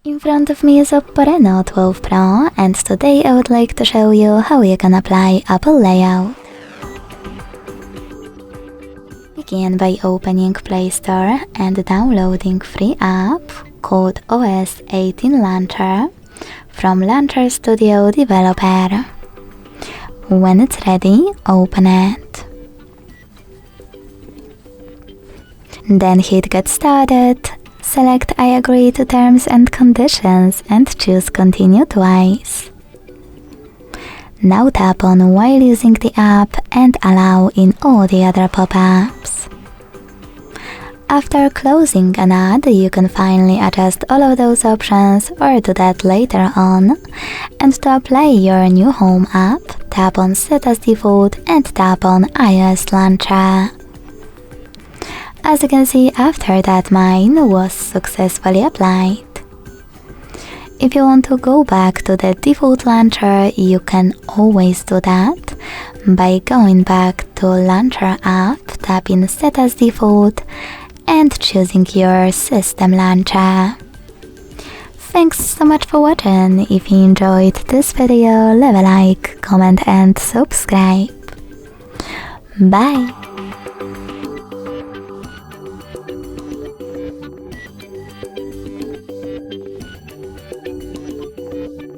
In front of me is OPPO Reno11 Pro, and today I would like to show you how you can apply Apple layout. Begin by opening Play Store and downloading free app called OS 18 Launcher from Launcher Studio Developer. When it's ready, open it. Then hit Get Started. Select I agree to terms and conditions and choose Continue twice. Now tap on while using the app and allow in all the other pop-ups. After closing an ad, you can finally adjust all of those options or do that later on. And to apply your new home app, tap on Set as Default and tap on iOS Launcher. As you can see, after that mine was successfully applied. If you want to go back to the default launcher, you can always do that by going back to Launcher app, tapping Set as Default and choosing your system launcher. Thanks so much for watching. If you enjoyed this video, leave a like, comment and subscribe. Bye!